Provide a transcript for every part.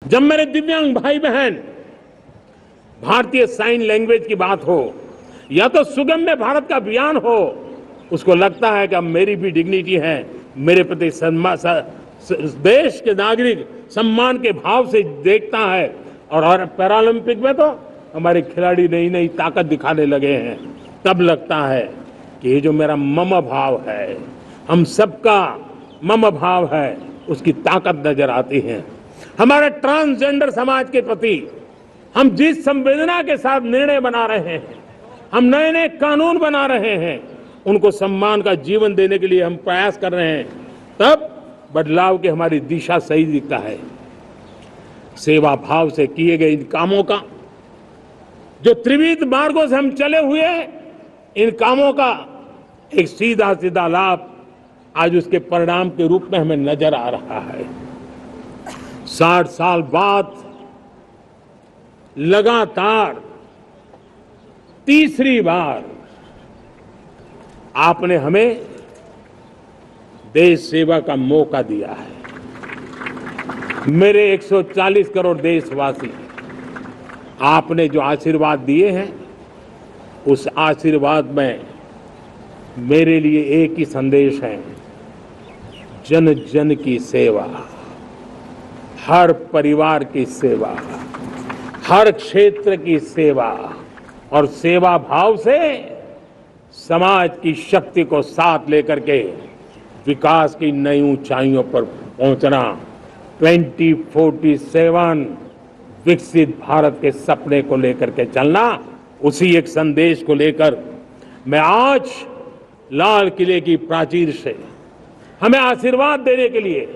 जब मेरे दिव्यांग भाई बहन भारतीय साइन लैंग्वेज की बात हो या तो सुगम्य भारत का अभियान हो, उसको लगता है कि अब मेरी भी डिग्निटी है, मेरे प्रति देश के नागरिक सम्मान के भाव से देखता है। और पैरालंपिक में तो हमारे खिलाड़ी नई नई ताकत दिखाने लगे हैं। तब लगता है कि ये जो मेरा मम भाव है, हम सबका मम भाव है, उसकी ताकत नजर आती है। हमारे ट्रांसजेंडर समाज के प्रति हम जिस संवेदना के साथ निर्णय बना रहे हैं, हम नए नए कानून बना रहे हैं, उनको सम्मान का जीवन देने के लिए हम प्रयास कर रहे हैं, तब बदलाव की हमारी दिशा सही दिखता है। सेवा भाव से किए गए इन कामों का, जो त्रिविध मार्गों से हम चले हुए, इन कामों का एक सीधा सीधा लाभ आज उसके परिणाम के रूप में हमें नजर आ रहा है। 60 साल बाद लगातार तीसरी बार आपने हमें देश सेवा का मौका दिया है। मेरे 140 करोड़ देशवासी, आपने जो आशीर्वाद दिए हैं, उस आशीर्वाद में मेरे लिए एक ही संदेश है, जन जन की सेवा, हर परिवार की सेवा, हर क्षेत्र की सेवा, और सेवा भाव से समाज की शक्ति को साथ लेकर के विकास की नई ऊंचाइयों पर पहुंचना। 2047 विकसित भारत के सपने को लेकर के चलना, उसी एक संदेश को लेकर मैं आज लाल किले की प्राचीर से हमें आशीर्वाद देने के लिए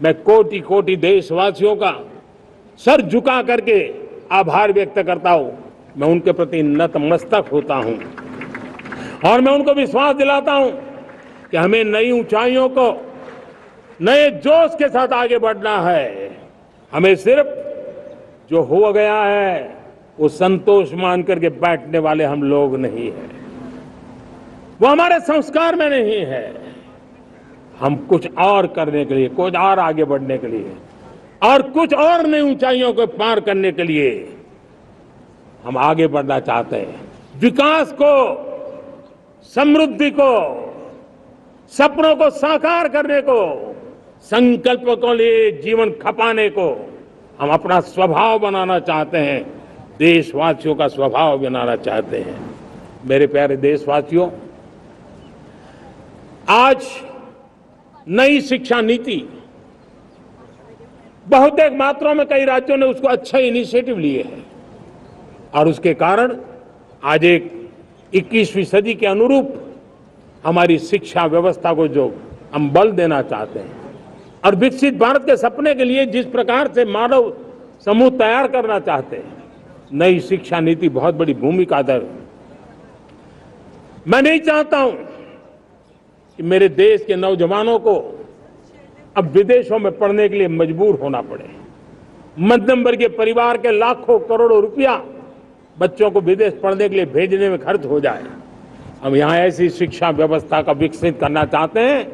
मैं कोटि कोटि देशवासियों का सर झुका करके आभार व्यक्त करता हूं। मैं उनके प्रति नतमस्तक होता हूं और मैं उनको विश्वास दिलाता हूं कि हमें नई ऊंचाइयों को नए जोश के साथ आगे बढ़ना है। हमें सिर्फ जो हो गया है वो संतोष मान करके बैठने वाले हम लोग नहीं हैं, वो हमारे संस्कार में नहीं है। हम कुछ और करने के लिए, कुछ और आगे बढ़ने के लिए और कुछ और नई ऊंचाइयों को पार करने के लिए हम आगे बढ़ना चाहते हैं। विकास को, समृद्धि को, सपनों को साकार करने को, संकल्प को लिए जीवन खपाने को हम अपना स्वभाव बनाना चाहते हैं, देशवासियों का स्वभाव बनाना चाहते हैं। मेरे प्यारे देशवासियों, आज नई शिक्षा नीति बहुतेक मात्रा में कई राज्यों ने उसको अच्छा इनिशिएटिव लिए हैं और उसके कारण आज एक 21वीं सदी के अनुरूप हमारी शिक्षा व्यवस्था को जो हम बल देना चाहते हैं और विकसित भारत के सपने के लिए जिस प्रकार से मानव समूह तैयार करना चाहते हैं, नई शिक्षा नीति बहुत बड़ी भूमिका अदा। मैं नहीं चाहता हूं कि मेरे देश के नौजवानों को अब विदेशों में पढ़ने के लिए मजबूर होना पड़े। मध्यम वर्गीय परिवार के लाखों करोड़ों रुपया बच्चों को विदेश पढ़ने के लिए भेजने में खर्च हो जाए। हम यहाँ ऐसी शिक्षा व्यवस्था का विकसित करना चाहते हैं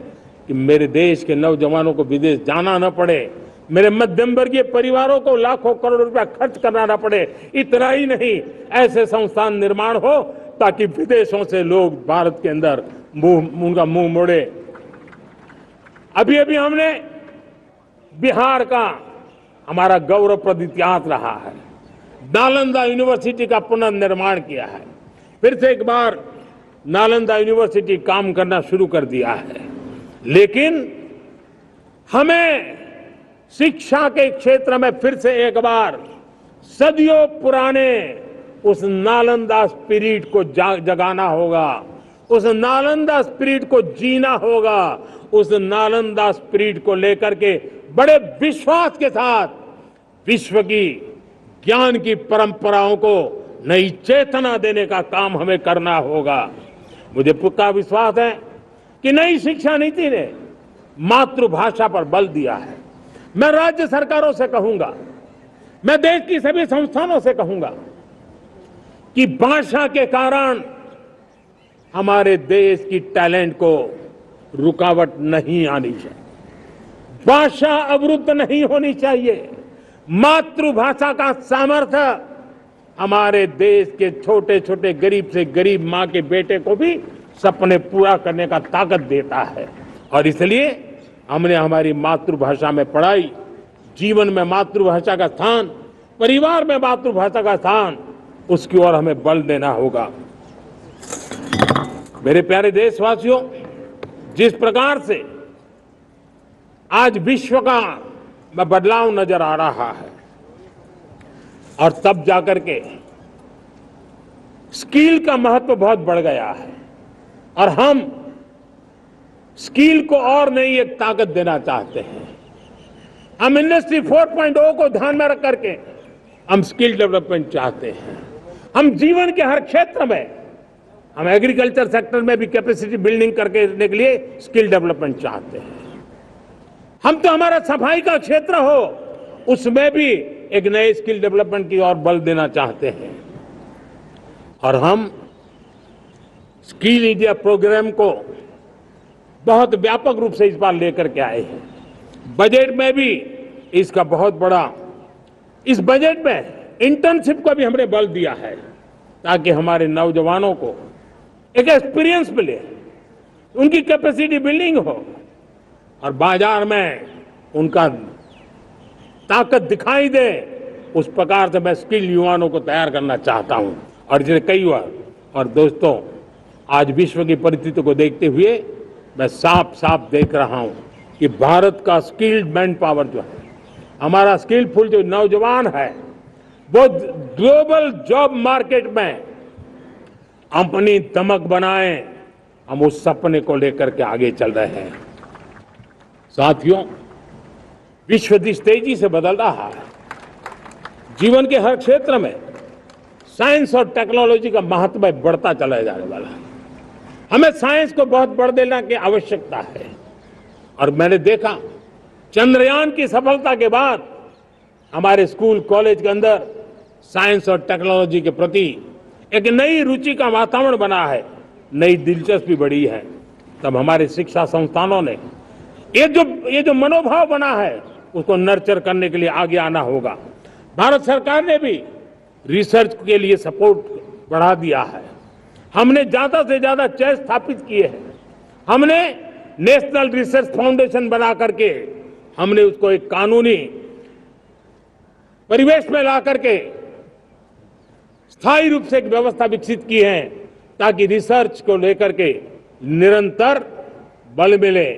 कि मेरे देश के नौजवानों को विदेश जाना न पड़े, मेरे मध्यम वर्गीय परिवारों को लाखों करोड़ रुपया खर्च करना न पड़े। इतना ही नहीं, ऐसे संस्थान निर्माण हो ताकि विदेशों से लोग भारत के अंदर उनका मुंह मोड़े। अभी अभी हमने बिहार का हमारा गौरवप्रद इतिहास रहा है, नालंदा यूनिवर्सिटी का पुनर्निर्माण किया है। फिर से एक बार नालंदा यूनिवर्सिटी काम करना शुरू कर दिया है, लेकिन हमें शिक्षा के क्षेत्र में फिर से एक बार सदियों पुराने उस नालंदा स्पिरिट को जगाना होगा, उस नालंदा स्पिरिट को जीना होगा, उस नालंदा स्पिरिट को लेकर के बड़े विश्वास के साथ विश्व की ज्ञान की परंपराओं को नई चेतना देने का काम हमें करना होगा। मुझे पक्का विश्वास है कि नई शिक्षा नीति ने मातृभाषा पर बल दिया है। मैं राज्य सरकारों से कहूंगा, मैं देश की सभी संस्थानों से कहूंगा कि भाषा के कारण हमारे देश की टैलेंट को रुकावट नहीं आनी चाहिए, भाषा अवरुद्ध नहीं होनी चाहिए, मातृभाषा का सामर्थ्य हमारे देश के छोटे छोटे गरीब से गरीब मां के बेटे को भी सपने पूरा करने का ताकत देता है। और इसलिए हमने हमारी मातृभाषा में पढ़ाई, जीवन में मातृभाषा का स्थान, परिवार में मातृभाषा का स्थान, उसकी ओर हमें बल देना होगा। मेरे प्यारे देशवासियों, जिस प्रकार से आज विश्व का में बदलाव नजर आ रहा है और तब जाकर के स्किल का महत्व बहुत बढ़ गया है और हम स्किल को और नई एक ताकत देना चाहते हैं। हम इंडस्ट्री 4.0 को ध्यान में रख करके हम स्किल डेवलपमेंट चाहते हैं। हम जीवन के हर क्षेत्र में, हम एग्रीकल्चर सेक्टर में भी कैपेसिटी बिल्डिंग करके देने के लिए स्किल डेवलपमेंट चाहते हैं। हम तो हमारा सफाई का क्षेत्र हो, उसमें भी एक नए स्किल डेवलपमेंट की ओर बल देना चाहते हैं। और हम स्किल इंडिया प्रोग्राम को बहुत व्यापक रूप से इस बार लेकर के आए हैं। बजट में भी इसका बहुत बड़ा, इस बजट में इंटर्नशिप को भी हमने बल दिया है ताकि हमारे नौजवानों को एक एक्सपीरियंस मिले, उनकी कैपेसिटी बिल्डिंग हो और बाजार में उनका ताकत दिखाई दे। उस प्रकार से मैं स्किल युवाओं को तैयार करना चाहता हूं। और जिसे कई बार, और दोस्तों, आज विश्व की परिस्थिति को देखते हुए मैं साफ साफ देख रहा हूं कि भारत का स्किल्ड मैन पावर जो है, हमारा स्किलफुल जो नौजवान है, वो ग्लोबल जॉब मार्केट में अपनी दमक बनाए। हम उस सपने को लेकर के आगे चल रहे हैं। साथियों, विश्व जिस तेजी से बदल रहा है, जीवन के हर क्षेत्र में साइंस और टेक्नोलॉजी का महत्व बढ़ता चला जाने वाला है। हमें साइंस को बहुत बढ़ देने की आवश्यकता है। और मैंने देखा चंद्रयान की सफलता के बाद हमारे स्कूल कॉलेज के अंदर साइंस और टेक्नोलॉजी के प्रति एक नई रुचि का वातावरण बना है, नई दिलचस्पी बढ़ी है। तब हमारे शिक्षा संस्थानों ने ये जो मनोभाव बना है, उसको नर्चर करने के लिए आगे आना होगा। भारत सरकार ने भी रिसर्च के लिए सपोर्ट बढ़ा दिया है। हमने ज्यादा से ज्यादा चेयर स्थापित किए हैं। हमने नेशनल रिसर्च फाउंडेशन बना करके हमने उसको एक कानूनी परिवेश में ला करके स्थायी रूप से एक व्यवस्था विकसित की है ताकि रिसर्च को लेकर के निरंतर बल मिले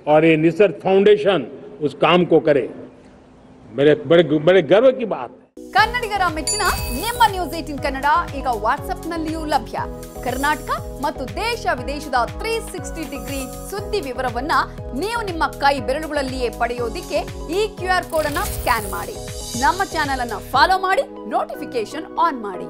और ये रिसर्च फाउंडेशन उस काम को करे। मेरे बड़े गर्व की बात है। ಕನ್ನಡಿಗರ ಮೆಚ್ಚಿನ ನಿಮ್ಮ ನ್ಯೂಸ್ 18 ಕನ್ನಡ ಈಗ ವಾಟ್ಸ್ಆಪ್ ನಲ್ಲಿಯೂ ಲಭ್ಯ। ಕರ್ನಾಟಕ ಮತ್ತು ದೇಶ ವಿದೇಶದ 360 ಡಿಗ್ರಿ ಸುದ್ದಿ ವಿವರವನ್ನ ನೀವು ನಿಮ್ಮ ಕೈ ಬೆರಳುಗಳಲ್ಲಿಯೇ ಪಡೆಯೋದಿಕ್ಕೆ ಈ QR ಕೋಡ್ ಅನ್ನು ಸ್ಕ್ಯಾನ್ ಮಾಡಿ, ನಮ್ಮ ಚಾನೆಲ್ ಅನ್ನು ಫಾಲೋ ಮಾಡಿ, ನೋಟಿಫಿಕೇಶನ್ ಆನ್ ಮಾಡಿ।